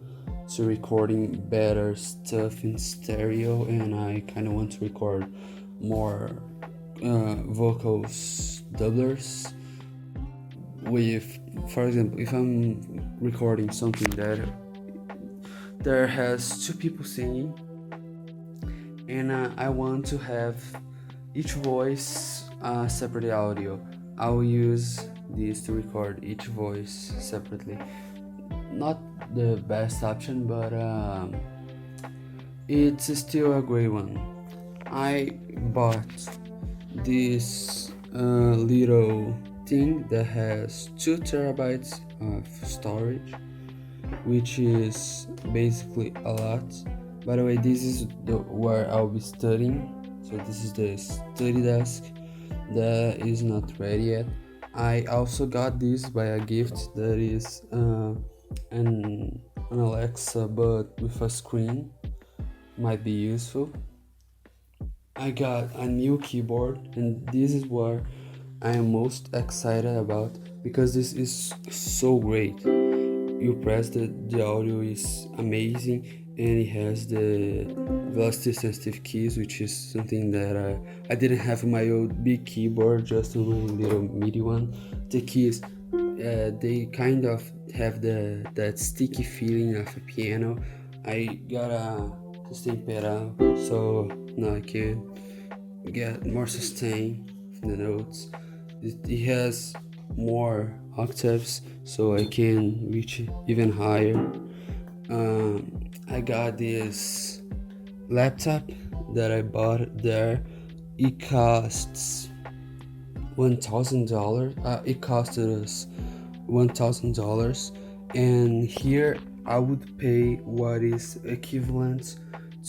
to recording better stuff in stereo, and I kind of want to record more vocals doublers with, for example, if I'm recording something that there has two people singing, and I want to have each voice separate audio, I will use this to record each voice separately. Not the best option, but it's still a great one. I bought this little thing that has 2 terabytes of storage, which is basically a lot. By the way, this is where I'll be studying, so this is the study desk that is not ready yet. I also got this by a gift that is an Alexa but with a screen, might be useful. I got a new keyboard, and this is what I am most excited about because this is so great. You press the audio is amazing, and it has the velocity sensitive keys, which is something that I didn't have in my old big keyboard, just on my little MIDI one. The keys, they kind of have that sticky feeling of a piano. I got a sustain pedal, so now I can get more sustain from the notes. It has more octaves, so I can reach even higher. I got this laptop that I bought there. It costs $1,000. It costed us $1,000, and here I would pay what is equivalent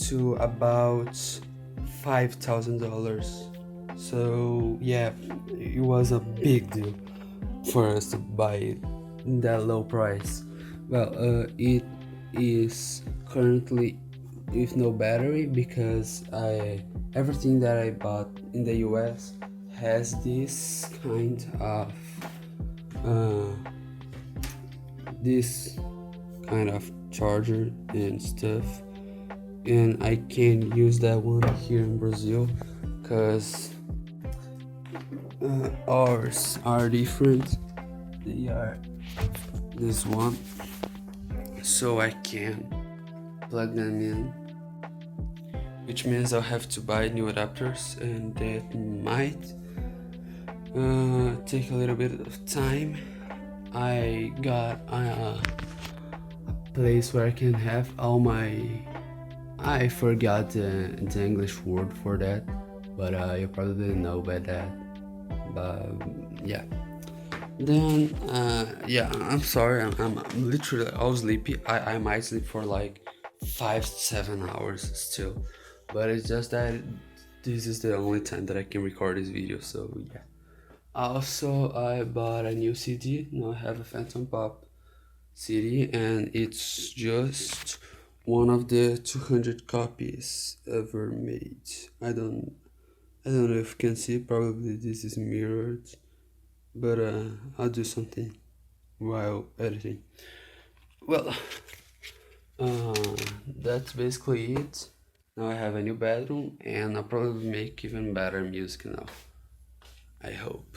to about $5,000. So yeah, it was a big deal for us to buy it in that low price. Well, it is currently with no battery because everything that I bought in the US has this kind of uh, this kind of charger and stuff, and I can use that one here in Brazil because ours are different. they are this one, so I can plug them in, which means I'll have to buy new adapters, and that might take a little bit of time. I got a place where I can have all my, I forgot the English word for that, but you probably didn't know about that. But yeah. Then yeah, I'm sorry. I'm literally all sleepy. I might sleep for like 5 to 7 hours still, but it's just that this is the only time that I can record this video. So yeah. Also, I bought a new CD. Now I have a Phantom Pop CD, and it's just one of the 200 copies ever made. I don't know if you can see. Probably this is mirrored, but I'll do something while editing. Well, that's basically it. Now I have a new bedroom, and I'll probably make even better music now. I hope.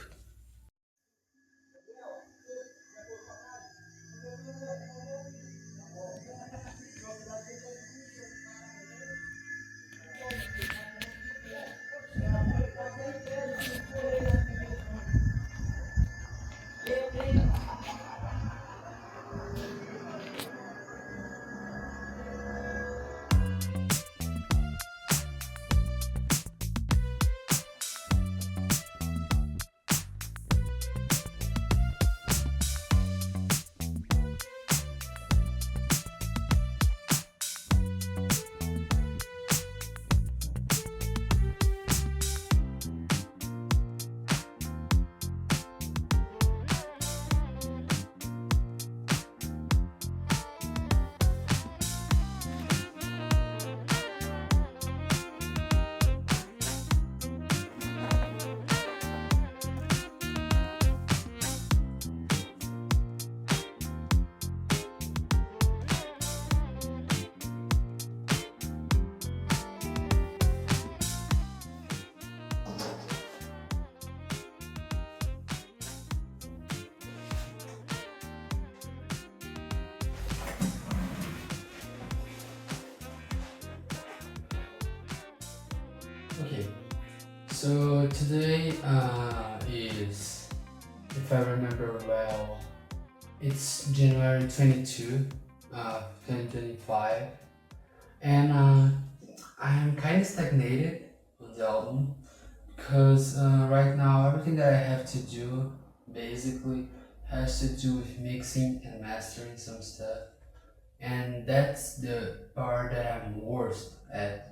Okay, so today is, if I remember well, it's January 22, 2025, and I'm kind of stagnated on the album because right now everything that I have to do basically has to do with mixing and mastering some stuff, and that's the part that I'm worst at.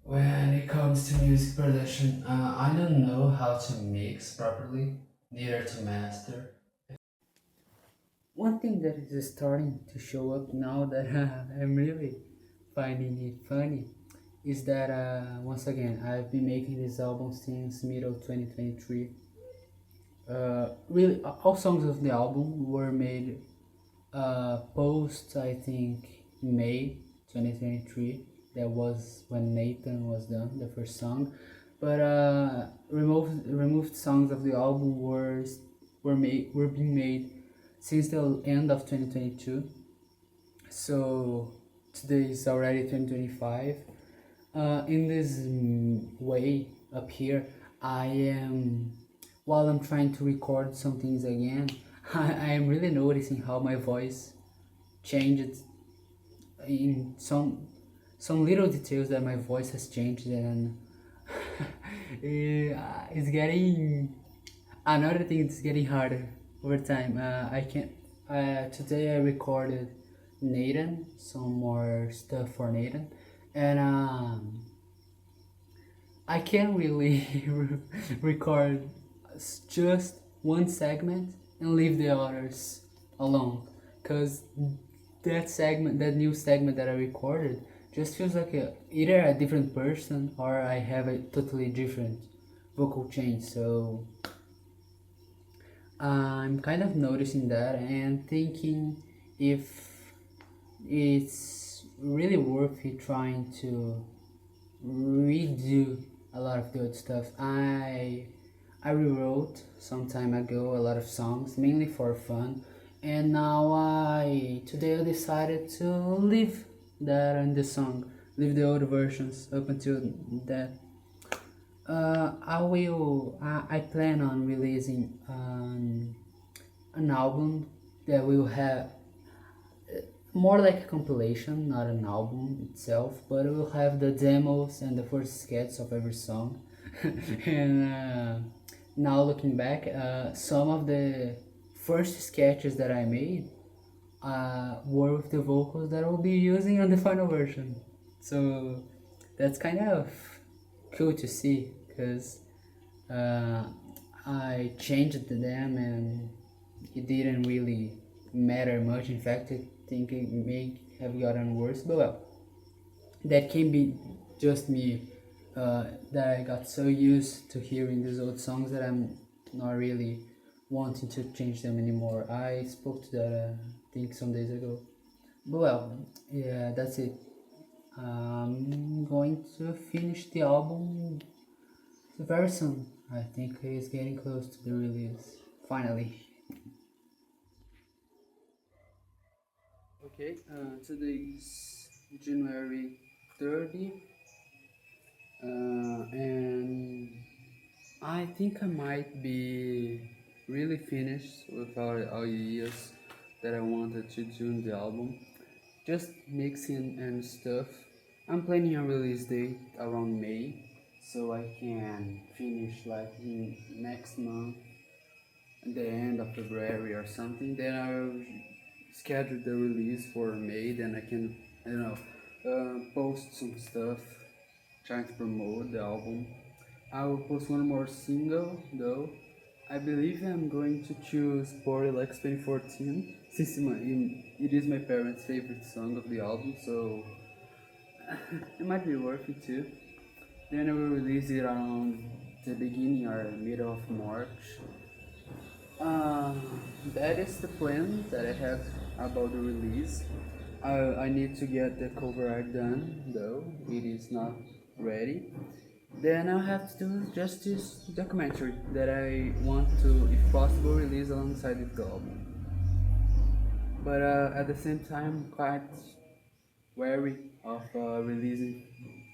When it comes to music production, I don't know how to mix properly, neither to master. One thing that is starting to show up now that I'm really finding it funny is that once again I've been making this album since middle 2023. Really, all songs of the album were made post, I think, May 2023. That was when Nathan was done, the first song. But removed songs of the album were being made since the end of 2022. So today is already 2025. In this way up here, I am, while I'm trying to record some things again, I am really noticing how my voice changed in some little details, that my voice has changed, and it's getting, another thing, it's getting harder over time. I can Today I recorded Nathan, some more stuff for Nathan, and I can't really record just one segment and leave the others alone, because that new segment that I recorded just feels like either a different person or I have a totally different vocal change. So I'm kind of noticing that and thinking if it's really worth it trying to redo a lot of the old stuff. I rewrote some time ago a lot of songs, mainly for fun, and now I today I decided to leave that in the song, leave the old versions up until that. I plan on releasing an album that will have more like a compilation, not an album itself, but it will have the demos and the first sketch of every song. And now looking back, some of the first sketches that I made were with the vocals that I'll be using on the final version. So that's kind of cool to see because uh, I changed them and it didn't really matter much. In fact, I think it may have gotten worse. But well, that can be just me. That I got so used to hearing these old songs that I'm not really wanting to change them anymore. I spoke to that I think some days ago. But well, yeah, that's it. I'm going to finish the album very soon. I think it's getting close to the release. Finally. Okay, today is January 30th, and I think I might be really finished with all ideas that I wanted to do in the album. Just mixing and stuff. I'm planning a release date around May, so I can finish like in next month, at the end of February or something. Then I'll schedule the release for May. Then I can, I don't know, post some stuff, trying to promote the album. I will post one more single though. I believe I'm going to choose Party Like 2014 since it is my parents' favorite song of the album, so it might be worth it too. Then I will release it around the beginning or middle of March. Uh, that is the plan that I have about the release. I need to get the cover art done though, it is not ready. Then I'll have to do just this documentary that I want to, if possible, release alongside with the album. But at the same time, quite wary of releasing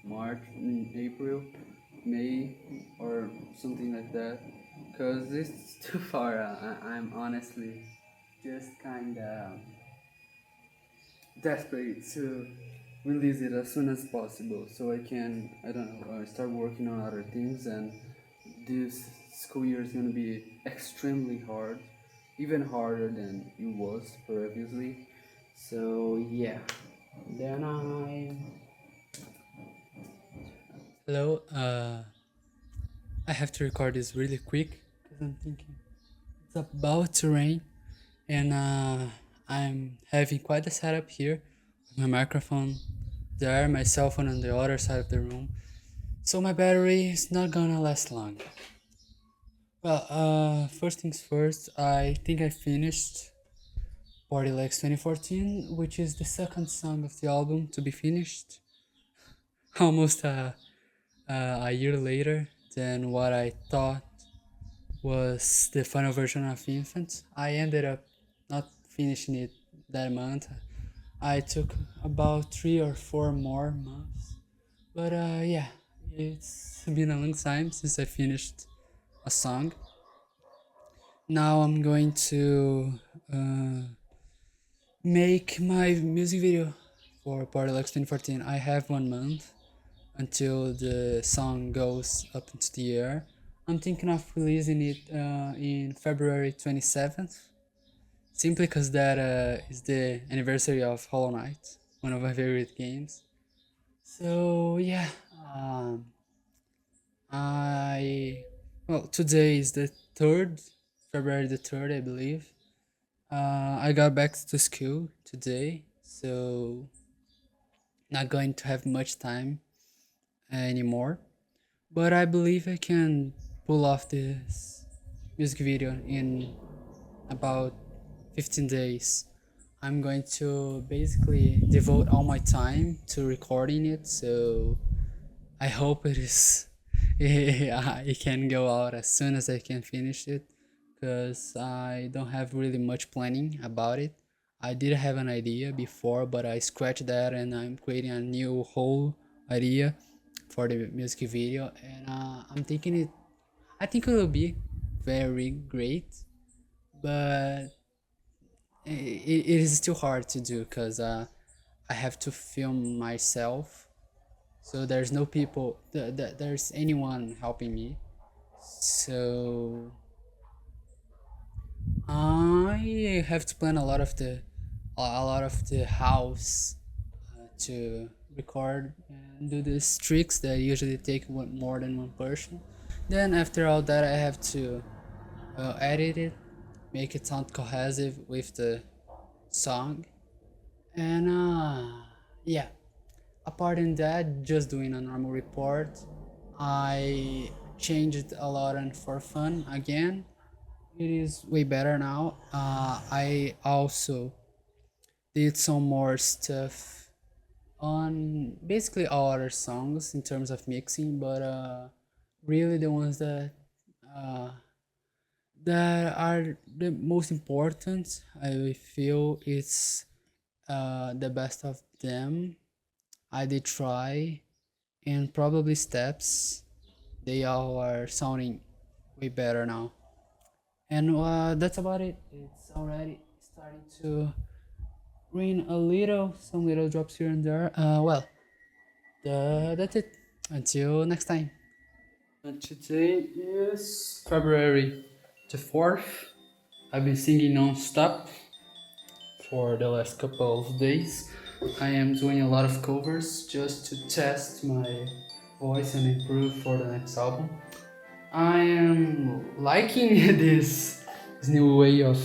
March, April, May, or something like that, because it's too far. I'm honestly just kind of desperate to release it as soon as possible so I can, I don't know, start working on other things. And this school year is gonna be extremely hard, even harder than it was previously. So yeah, then Hello, I have to record this really quick because I'm thinking it's about to rain, and I'm having quite a setup here with my microphone there, my cell phone on the other side of the room, so my battery is not gonna last long. Well, first things first, I think I finished Party Legs 2014, which is the second song of the album to be finished, almost a year later than what I thought was the final version of Infant. I ended up not finishing it that month. I took about 3 or 4 more months. But yeah, it's been a long time since I finished a song. Now I'm going to uh, make my music video for Party Lex 2014. I have 1 month until the song goes up into the air. I'm thinking of releasing it in February 27th, simply because that is the anniversary of Hollow Knight, one of my favorite games. So yeah, um, I well today is the 3rd, February the 3rd, I believe. I got back to school today, so not going to have much time anymore. But I believe I can pull off this music video in about 15 days. I'm going to basically devote all my time to recording it, so I hope it can go out as soon as I can finish it because I don't have really much planning about it. I did have an idea before, but I scratched that and I'm creating a new whole idea for the music video. And I'm thinking it, I think it will be very great, but it is still hard to do because I have to film myself. So there's no people, there's anyone helping me. So I have to plan a lot of the house to record and do these tricks that usually take more than one person. Then after all that, I have to edit it, make it sound cohesive with the song, and yeah. Apart in that, just doing a normal report. I changed a lot and for fun again. It is way better now. I also did some more stuff on basically all other songs in terms of mixing, but really the ones uh, that are the most important, I feel it's the best of them. I did try, and probably Steps. They all are sounding way better now. And that's about it. It's already starting to rain a little, some little drops here and there. That's it. Until next time. And today is February the 4th. I've been singing non-stop for the last couple of days. I am doing a lot of covers just to test my voice and improve for the next album. I am liking this new way of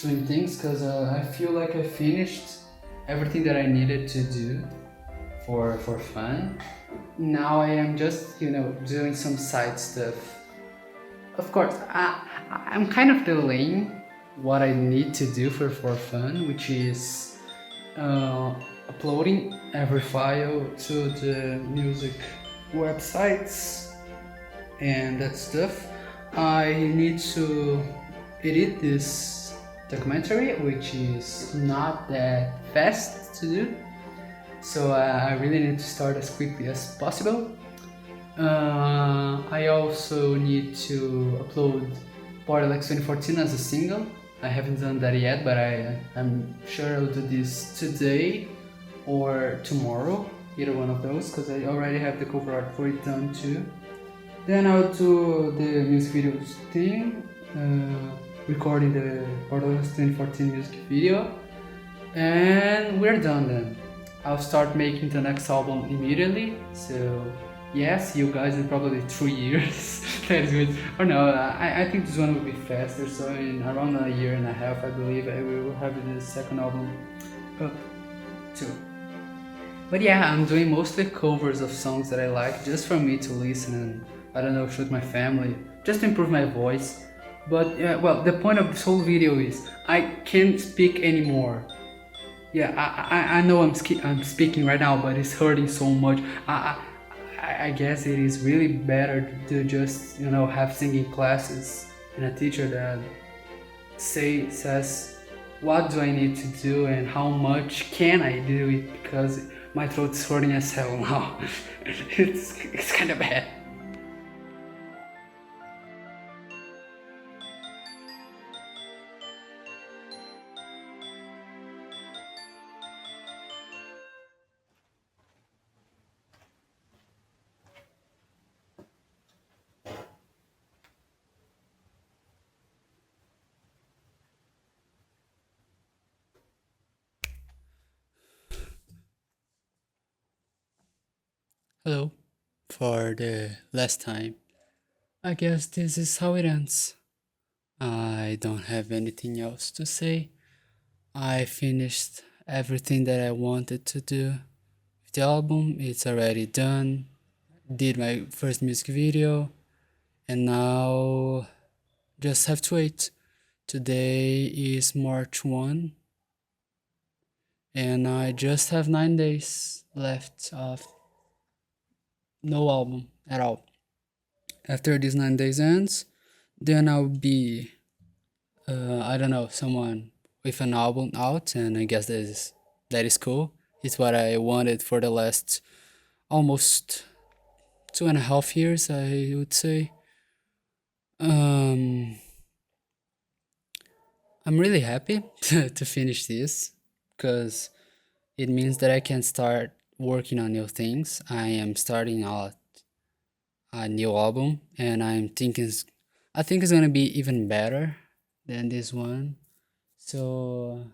doing things because I feel like I finished everything that I needed to do for fun. Now I am just doing some side stuff. Of course, I'm kind of delaying what I need to do for fun, which is uploading every file to the music websites and that stuff. I need to edit this documentary, which is not that fast to do, so I really need to start as quickly as possible. I also need to upload Borderlands 2014 as a single. I haven't done that yet, but I'm sure I'll do this today or tomorrow, either one of those, because I already have the cover art for it done too. Then I'll do the music videos thing, recording the Borderlands 2014 music video, and we're done then. I'll start making the next album immediately, so yes, you guys in probably 3 years. That is good. Or no, I think this one will be faster, so in around a year and a half, I believe, I will have the second album up too. But yeah, I'm doing mostly covers of songs that I like just for me to listen and, I don't know, shoot my family, just to improve my voice. But yeah, well, the point of this whole video is I can't speak anymore. Yeah, I know I'm speaking right now, but it's hurting so much. I guess it is really better to just have singing classes and a teacher that says what do I need to do and how much can I do it, because my throat's hurting as hell now. it's kind of bad. Hello. For the last time. I guess this is how it ends. I don't have anything else to say. I finished everything that I wanted to do. The album, it's already done. Did my first music video, and now just have to wait. Today is March 1, and I just have 9 days left of no album at all. After these 9 days ends, then I'll be I don't know, someone with an album out, and I guess that is cool. It's what I wanted for the last almost 2.5 years, I would say. Um, I'm really happy to finish this because it means that I can start working on new things. I am starting out a new album, and I think it's gonna be even better than this one. So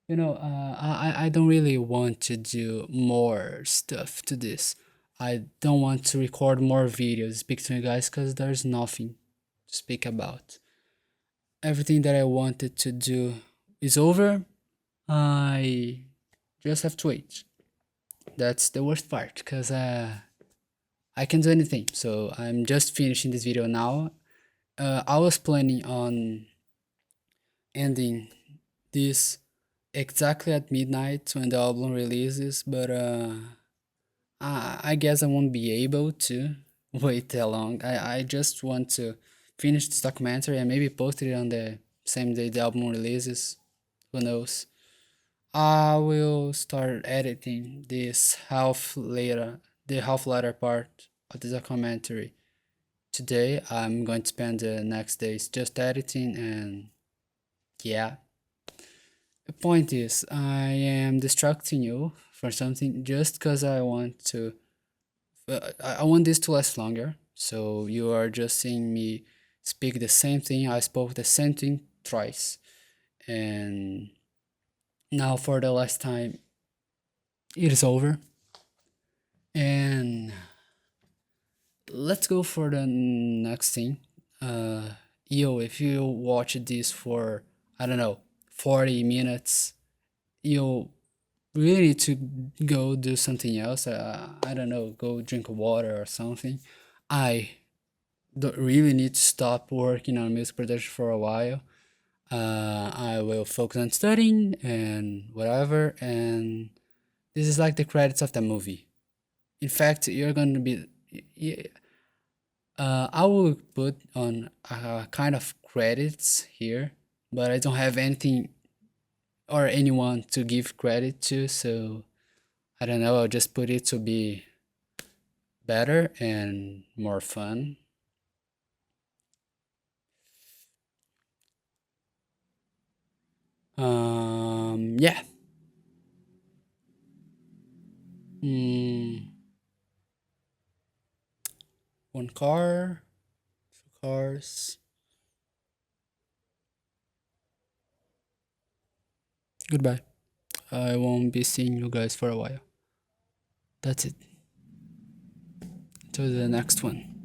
I don't really want to do more stuff to this. I don't want to record more videos, speak to you guys, because there's nothing to speak about. Everything that I wanted to do is over. I just have to wait. That's the worst part, because I can do anything. So I'm just finishing this video now. I was planning on ending this exactly at midnight when the album releases, but I guess I won't be able to wait that long. I just want to finish this documentary and maybe post it on the same day the album releases. Who knows? I will start editing the half later part of the documentary today. I'm going to spend the next days just editing, and yeah. The point is, I am distracting you for something just because I want to. I want this to last longer. So you are just seeing me speak the same thing. I spoke the same thing twice, and now for the last time, it is over. And let's go for the next thing. Yo, if you watch this for, I don't know, 40 minutes, you really need to go do something else. I don't know, go drink water or something. I don't really need to stop working on music production for a while. I will focus on studying and whatever. And this is like the credits of the movie. In fact, you're gonna be. I will put on kind of credits here, but I don't have anything or anyone to give credit to, so I don't know, I'll just put it to be better and more fun. Yeah. Mm, one car, two cars. Goodbye. I won't be seeing you guys for a while. That's it. To the next one.